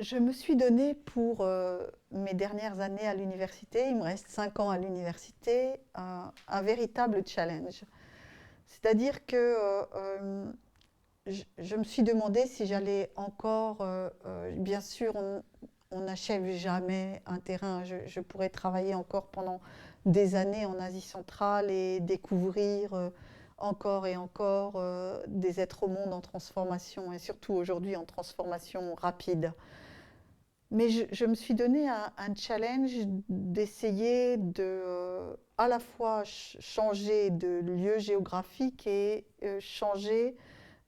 Je me suis donnée pour mes dernières années à l'université, il me reste 5 ans à l'université, un véritable challenge. C'est-à-dire que je me suis demandé si j'allais encore, bien sûr, on n'achève jamais un terrain, je pourrais travailler encore pendant des années en Asie centrale et découvrir encore et encore des êtres au monde en transformation, et surtout aujourd'hui en transformation rapide. Mais je me suis donné un challenge d'essayer de à la fois changer de lieu géographique et changer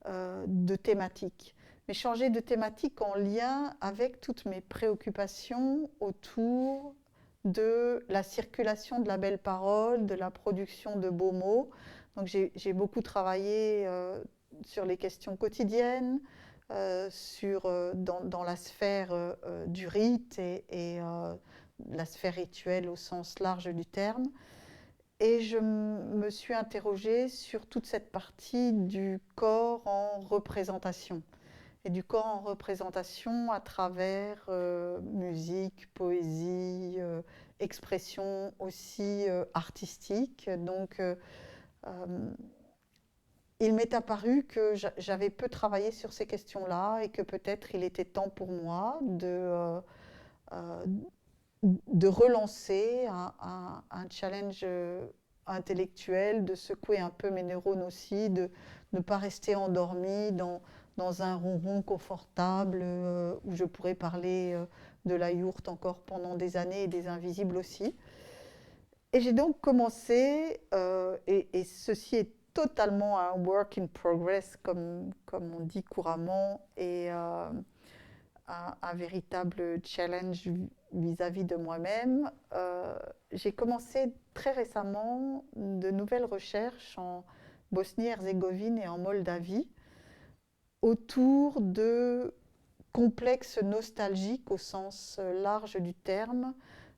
de thématique. Mais changer de thématique en lien avec toutes mes préoccupations autour de la circulation de la belle parole, de la production de beaux mots. Donc j'ai beaucoup travaillé sur les questions quotidiennes, dans la sphère du rite et la sphère rituelle au sens large du terme. Et je me suis interrogée sur toute cette partie du corps en représentation. Et du corps en représentation à travers musique, poésie, expression aussi artistique. Donc, il m'est apparu que j'avais peu travaillé sur ces questions-là et que peut-être il était temps pour moi euh, de relancer un challenge intellectuel, de secouer un peu mes neurones aussi, de ne pas rester endormi dans un ronron confortable où je pourrais parler de la yourte encore pendant des années et des invisibles aussi. Et j'ai donc commencé, et ceci est totalement un work in progress, comme on dit couramment, et un véritable challenge vis-à-vis de moi-même. J'ai commencé très récemment de nouvelles recherches en Bosnie-Herzégovine et en Moldavie autour de complexes nostalgiques au sens large du terme.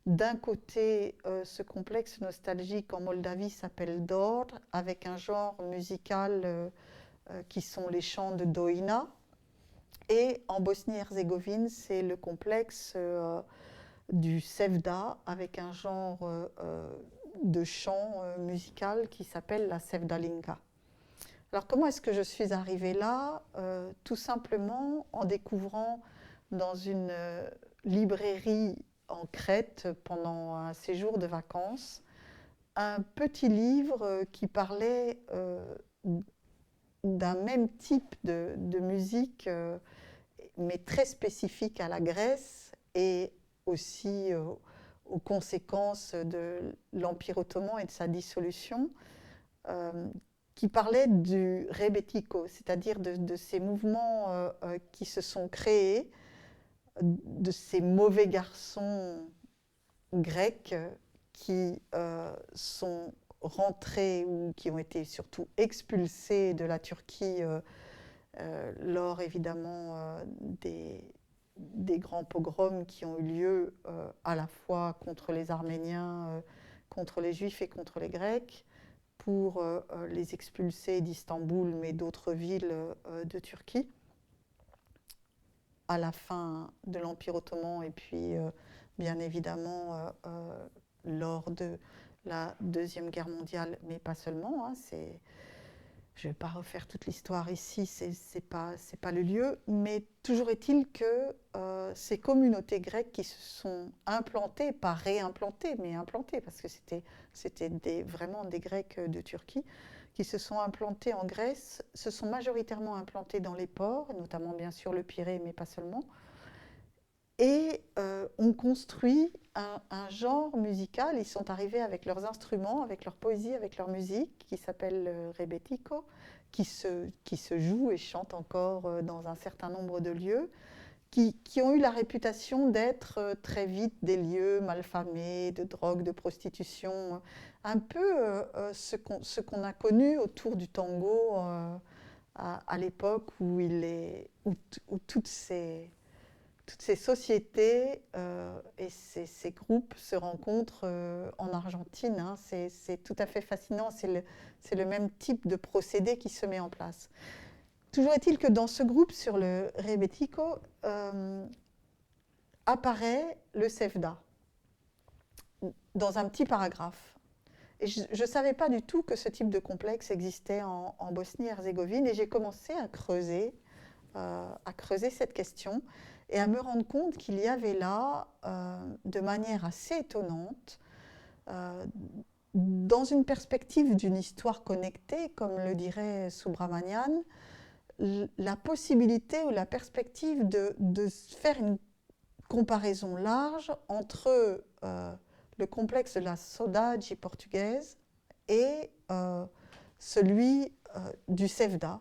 D'un côté, ce complexe nostalgique en Moldavie s'appelle Dor, avec un genre musical qui sont les chants de Doina. Et en Bosnie-Herzégovine, c'est le complexe du Sevda, avec un genre de chant musical qui s'appelle la Sevdalinka. Alors comment est-ce que je suis arrivée là Tout simplement en découvrant dans une librairie en Crète pendant un séjour de vacances un petit livre qui parlait d'un même type de musique, mais très spécifique à la Grèce et aussi aux conséquences de l'Empire ottoman et de sa dissolution, euh, qui parlait du rebetiko, c'est-à-dire de ces mouvements qui se sont créés, de ces mauvais garçons grecs qui sont rentrés ou qui ont été surtout expulsés de la Turquie lors évidemment des grands pogroms qui ont eu lieu à la fois contre les Arméniens, contre les Juifs et contre les Grecs, pour les expulser d'Istanbul, mais d'autres villes de Turquie, à la fin de l'Empire ottoman et puis bien évidemment lors de la Deuxième Guerre mondiale, mais pas seulement. Hein, je ne vais pas refaire toute l'histoire ici, c'est pas le lieu, mais toujours est-il que ces communautés grecques qui se sont implantées, pas réimplantées, mais implantées, parce que c'était vraiment des Grecs de Turquie, qui se sont implantés en Grèce, se sont majoritairement implantés dans les ports, notamment bien sûr le Pirée, mais pas seulement, et ont construit un genre musical. Ils sont arrivés avec leurs instruments, avec leur poésie, avec leur musique, qui s'appelle le rebetiko, qui se joue et chante encore dans un certain nombre de lieux, qui ont eu la réputation d'être très vite des lieux malfamés, de drogue, de prostitution, un peu ce qu'on a connu autour du tango à l'époque où toutes ces sociétés et ces groupes se rencontrent en Argentine. Hein. C'est tout à fait fascinant, c'est le même type de procédé qui se met en place. Toujours est-il que dans ce groupe sur le rebetiko apparaît le sevda dans un petit paragraphe. Et je ne savais pas du tout que ce type de complexe existait en Bosnie-Herzégovine et j'ai commencé à creuser cette question et à me rendre compte qu'il y avait là, de manière assez étonnante, dans une perspective d'une histoire connectée, comme le dirait Subramanian, la possibilité ou la perspective de faire une comparaison large entre le complexe de la saudade portugaise et celui du sevda,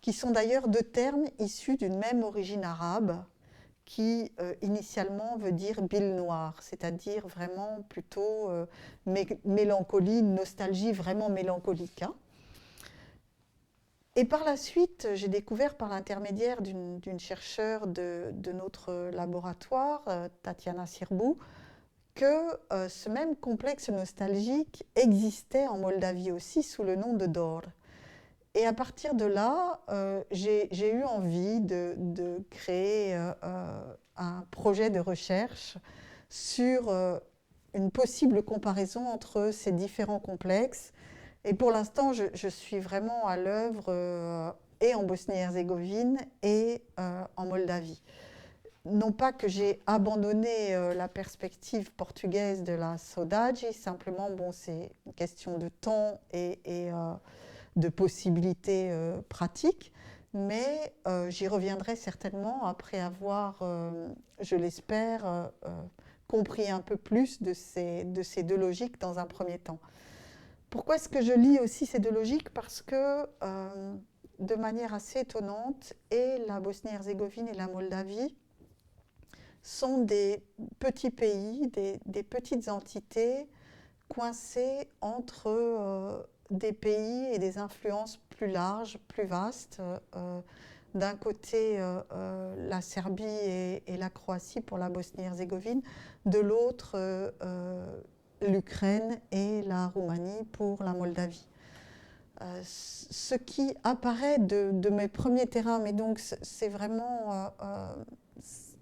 qui sont d'ailleurs deux termes issus d'une même origine arabe, qui initialement veut dire bile noire, c'est-à-dire vraiment plutôt mélancolie, nostalgie vraiment mélancolique. Hein. Et par la suite, j'ai découvert par l'intermédiaire d'une chercheure de notre laboratoire, Tatiana Sirbou, que ce même complexe nostalgique existait en Moldavie aussi sous le nom de Dor. Et à partir de là, j'ai eu envie de créer un projet de recherche sur une possible comparaison entre ces différents complexes. Et pour l'instant, je suis vraiment à l'œuvre et en Bosnie-Herzégovine et en Moldavie. Non pas que j'ai abandonné la perspective portugaise de la saudade, simplement, bon, c'est une question de temps et de possibilités pratiques, mais j'y reviendrai certainement après avoir, je l'espère, compris un peu plus de ces deux logiques dans un premier temps. Pourquoi est-ce que je lis aussi ces deux logiques? Parce que, de manière assez étonnante, et la Bosnie-Herzégovine et la Moldavie sont des petits pays, des petites entités coincées entre des pays et des influences plus larges, plus vastes. D'un côté, la Serbie et la Croatie pour la Bosnie-Herzégovine, de l'autre, l'Ukraine et la Roumanie pour la Moldavie. Ce qui apparaît de mes premiers terrains, mais donc c'est vraiment,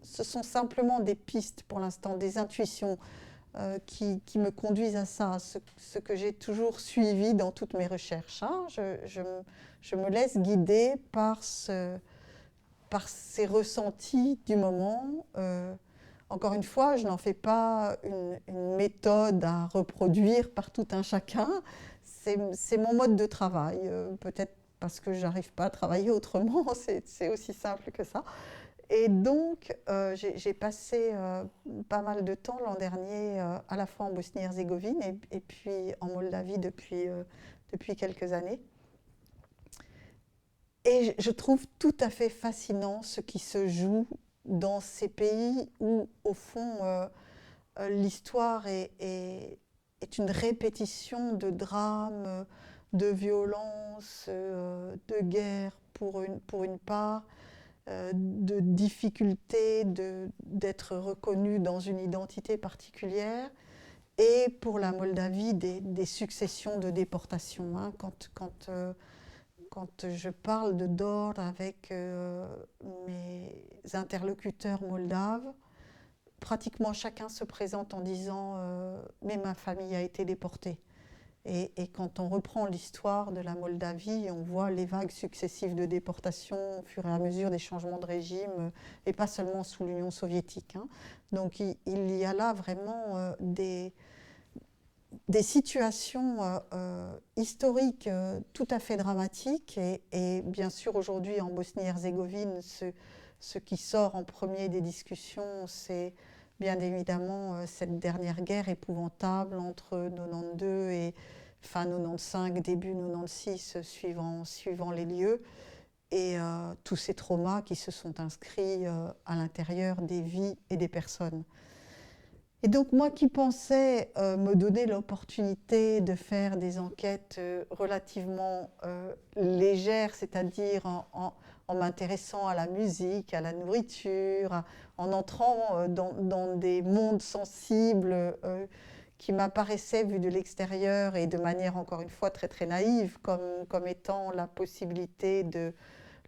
ce sont simplement des pistes pour l'instant, des intuitions qui me conduisent à ça, ce que j'ai toujours suivi dans toutes mes recherches. Hein. Je me laisse guider par ces ressentis du moment. Encore une fois, je n'en fais pas une méthode à reproduire par tout un chacun. C'est mon mode de travail. Peut-être parce que je n'arrive pas à travailler autrement, c'est aussi simple que ça. Et donc, j'ai passé pas mal de temps l'an dernier, à la fois en Bosnie-Herzégovine et puis en Moldavie depuis quelques années. Et je trouve tout à fait fascinant ce qui se joue dans ces pays où, au fond, l'histoire est une répétition de drames, de violences, de guerres pour une part, de difficultés d'être reconnu dans une identité particulière, et pour la Moldavie, des successions de déportations. Hein. Quand je parle de Dor avec mes interlocuteurs moldaves, pratiquement chacun se présente en disant mais ma famille a été déportée. Et quand on reprend l'histoire de la Moldavie, on voit les vagues successives de déportation au fur et à mesure des changements de régime, et pas seulement sous l'Union soviétique. Hein. Donc il y a là vraiment des situations historiques tout à fait dramatiques. Et bien sûr, aujourd'hui, en Bosnie-Herzégovine, ce qui sort en premier des discussions, c'est bien évidemment cette dernière guerre épouvantable entre 92 et fin 95, début 96, suivant les lieux. et tous ces traumas qui se sont inscrits à l'intérieur des vies et des personnes. Et donc moi qui pensais me donner l'opportunité de faire des enquêtes relativement légères, c'est-à-dire en m'intéressant à la musique, à la nourriture, en entrant dans des mondes sensibles qui m'apparaissaient vus de l'extérieur et de manière encore une fois très très naïve, comme étant la possibilité de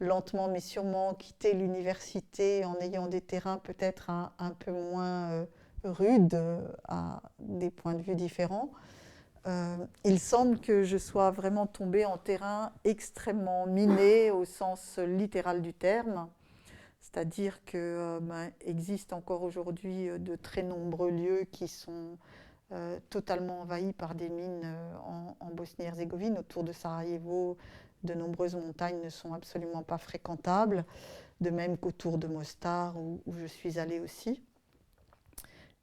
lentement mais sûrement quitter l'université en ayant des terrains peut-être un peu moins rudes à des points de vue différents. Il semble que je sois vraiment tombée en terrain extrêmement miné au sens littéral du terme, c'est-à-dire que existe encore aujourd'hui de très nombreux lieux qui sont totalement envahis par des mines en Bosnie-Herzégovine. Autour de Sarajevo, de nombreuses montagnes ne sont absolument pas fréquentables, de même qu'autour de Mostar où je suis allée aussi.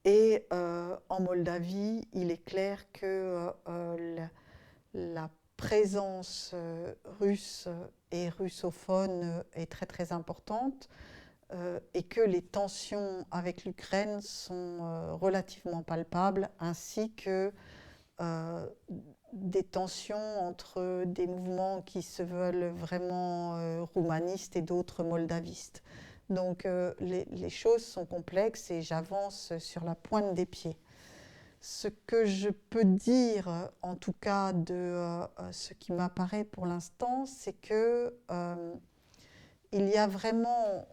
Et en Moldavie, il est clair que la présence russe et russophone est très très importante et que les tensions avec l'Ukraine sont relativement palpables, ainsi que des tensions entre des mouvements qui se veulent vraiment roumanistes et d'autres moldavistes. Donc les choses sont complexes et j'avance sur la pointe des pieds. Ce que je peux dire, en tout cas de ce qui m'apparaît pour l'instant, c'est que il y a vraiment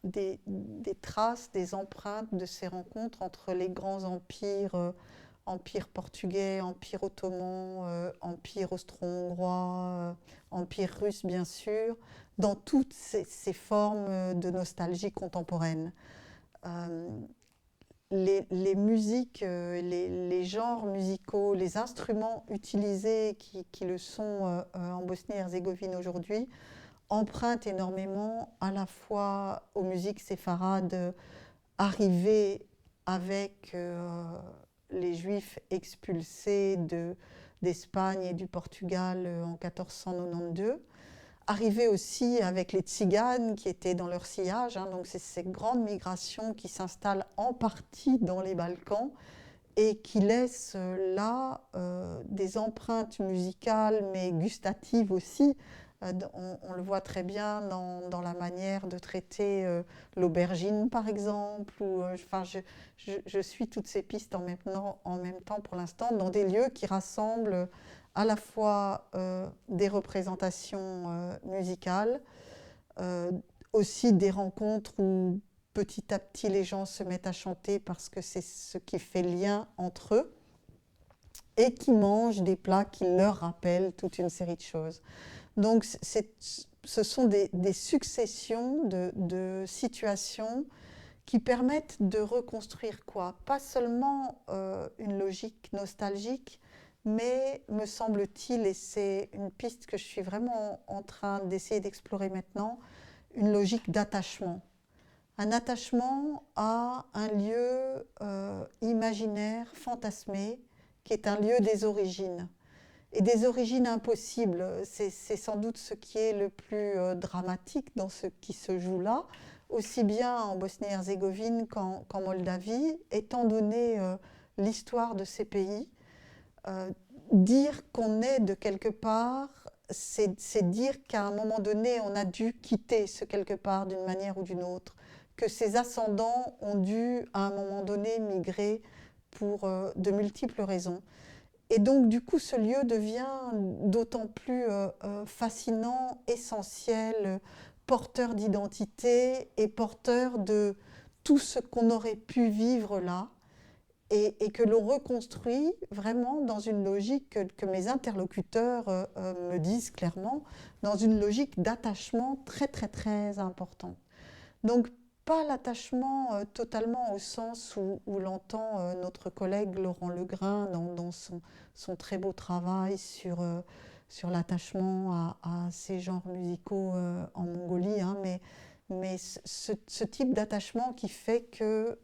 des traces, des empreintes de ces rencontres entre les grands empires, empire portugais, empire ottoman, empire austro-hongrois, empire russe bien sûr, dans toutes ces formes de nostalgie contemporaine. Euh, les musiques, les genres musicaux, les instruments utilisés qui le sont en Bosnie-Herzégovine aujourd'hui empruntent énormément à la fois aux musiques séfarades arrivées avec les Juifs expulsés d'Espagne et du Portugal en 1492, arrivées aussi avec les Tziganes qui étaient dans leur sillage, hein, donc c'est ces grandes migrations qui s'installent en partie dans les Balkans et qui laissent là des empreintes musicales mais gustatives aussi. On le voit très bien dans la manière de traiter l'aubergine par exemple. Enfin, je suis toutes ces pistes en même temps pour l'instant dans des lieux qui rassemblent à la fois des représentations musicales, aussi des rencontres où petit à petit les gens se mettent à chanter parce que c'est ce qui fait lien entre eux, et qui mangent des plats qui leur rappellent toute une série de choses. Donc ce sont des successions de situations qui permettent de reconstruire quoi? Pas seulement une logique nostalgique, mais me semble-t-il, et c'est une piste que je suis vraiment en train d'essayer d'explorer maintenant, une logique d'attachement. Un attachement à un lieu imaginaire, fantasmé, qui est un lieu des origines. Et des origines impossibles, c'est sans doute ce qui est le plus dramatique dans ce qui se joue là, aussi bien en Bosnie-Herzégovine qu'en Moldavie, étant donné l'histoire de ces pays. Dire qu'on est de quelque part, c'est dire qu'à un moment donné, on a dû quitter ce quelque part d'une manière ou d'une autre, que ses ascendants ont dû à un moment donné migrer pour de multiples raisons. Et donc, du coup, ce lieu devient d'autant plus fascinant, essentiel, porteur d'identité et porteur de tout ce qu'on aurait pu vivre là, et que l'on reconstruit vraiment dans une logique que mes interlocuteurs me disent clairement, dans une logique d'attachement très, très, très important. Donc, pas l'attachement totalement au sens où l'entend notre collègue Laurent Legrain dans son très beau travail sur l'attachement à ces genres musicaux en Mongolie, hein, mais ce type d'attachement qui fait que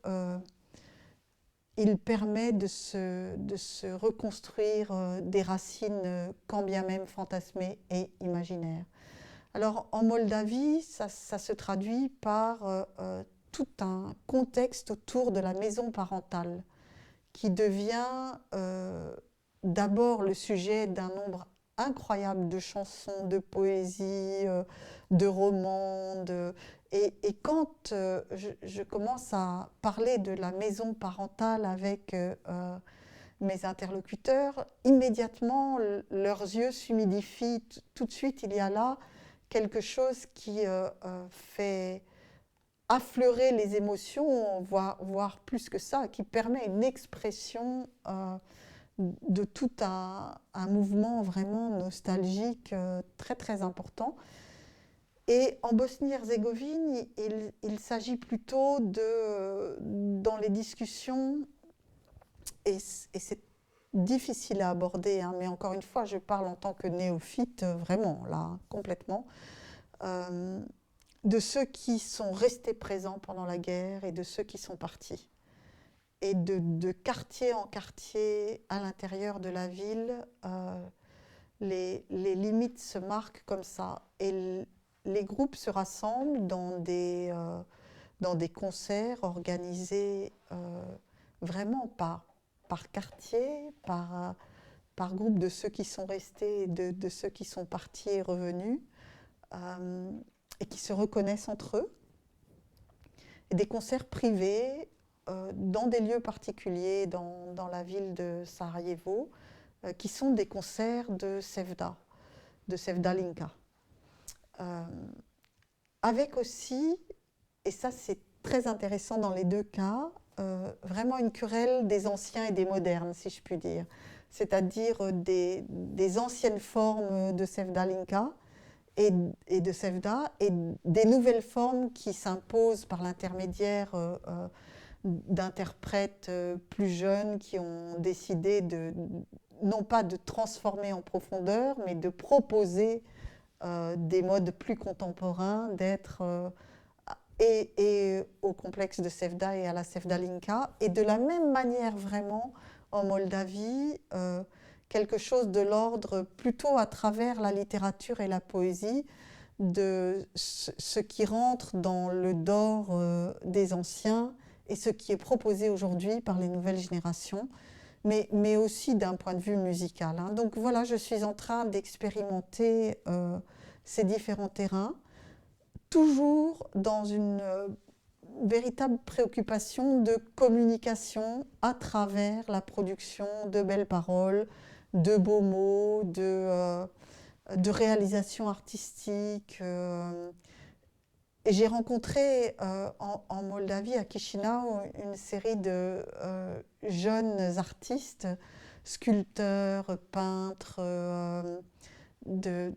il permet de se reconstruire des racines quand bien même fantasmées et imaginaires. Alors en Moldavie, ça se traduit par tout un contexte autour de la maison parentale qui devient d'abord le sujet d'un nombre incroyable de chansons, de poésies, de romans. Et quand je commence à parler de la maison parentale avec mes interlocuteurs, immédiatement leurs yeux s'humidifient. Tout de suite, il y a là quelque chose qui fait affleurer les émotions, voire plus que ça, qui permet une expression de tout un mouvement vraiment nostalgique très très important. Et en Bosnie-Herzégovine, il s'agit plutôt dans les discussions, et c'est difficile à aborder, hein, mais encore une fois, je parle en tant que néophyte, vraiment, là, complètement, euh, de ceux qui sont restés présents pendant la guerre et de ceux qui sont partis. Et de quartier en quartier, à l'intérieur de la ville, les limites se marquent comme ça. Et les groupes se rassemblent dans des concerts organisés vraiment par quartier, par groupe de ceux qui sont restés et de ceux qui sont partis et revenus, et qui se reconnaissent entre eux. Et des concerts privés dans des lieux particuliers dans la ville de Sarajevo, qui sont des concerts de Sevdalinka. Euh, avec aussi, et ça c'est très intéressant dans les deux cas, vraiment une querelle des anciens et des modernes, si je puis dire. C'est-à-dire des anciennes formes de Sevdalinka et de Sevda, et des nouvelles formes qui s'imposent par l'intermédiaire d'interprètes plus jeunes qui ont décidé non pas de transformer en profondeur, mais de proposer des modes plus contemporains, d'être et au complexe de Sevda et à la Sevdalinka. Et de la même manière, vraiment, en Moldavie, quelque chose de l'ordre plutôt à travers la littérature et la poésie, de ce qui rentre dans le dor des anciens et ce qui est proposé aujourd'hui par les nouvelles générations, mais aussi d'un point de vue musical. Hein. Donc voilà, je suis en train d'expérimenter ces différents terrains, toujours dans une véritable préoccupation de communication à travers la production de belles paroles, de beaux mots, de réalisations artistiques. Et j'ai rencontré en Moldavie, à Chisinau, une série de jeunes artistes, sculpteurs, peintres, de,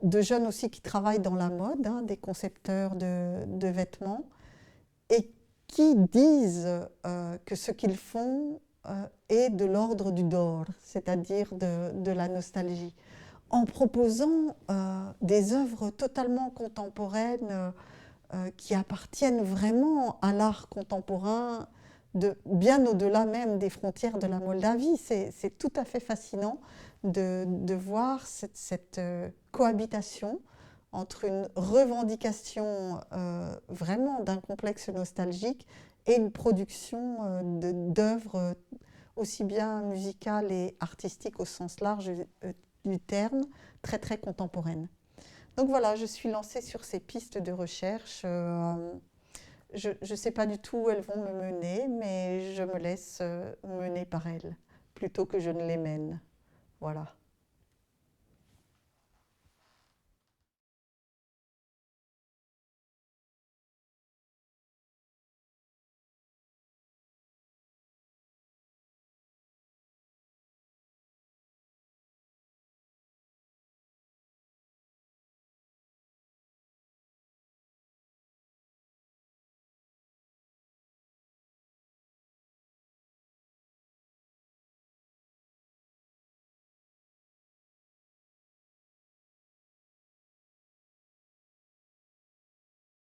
de jeunes aussi qui travaillent dans la mode, hein, des concepteurs de vêtements, et qui disent que ce qu'ils font est de l'ordre du dor, c'est-à-dire de la nostalgie, en proposant des œuvres totalement contemporaines qui appartiennent vraiment à l'art contemporain, bien au-delà même des frontières de la Moldavie. C'est tout à fait fascinant de voir cette cohabitation entre une revendication vraiment d'un complexe nostalgique et une production d'œuvres aussi bien musicales et artistiques au sens large du terme, très très contemporaines. Donc voilà, je suis lancée sur ces pistes de recherche. Je ne sais pas du tout où elles vont me mener, mais je me laisse mener par elles, plutôt que je ne les mène. Voilà.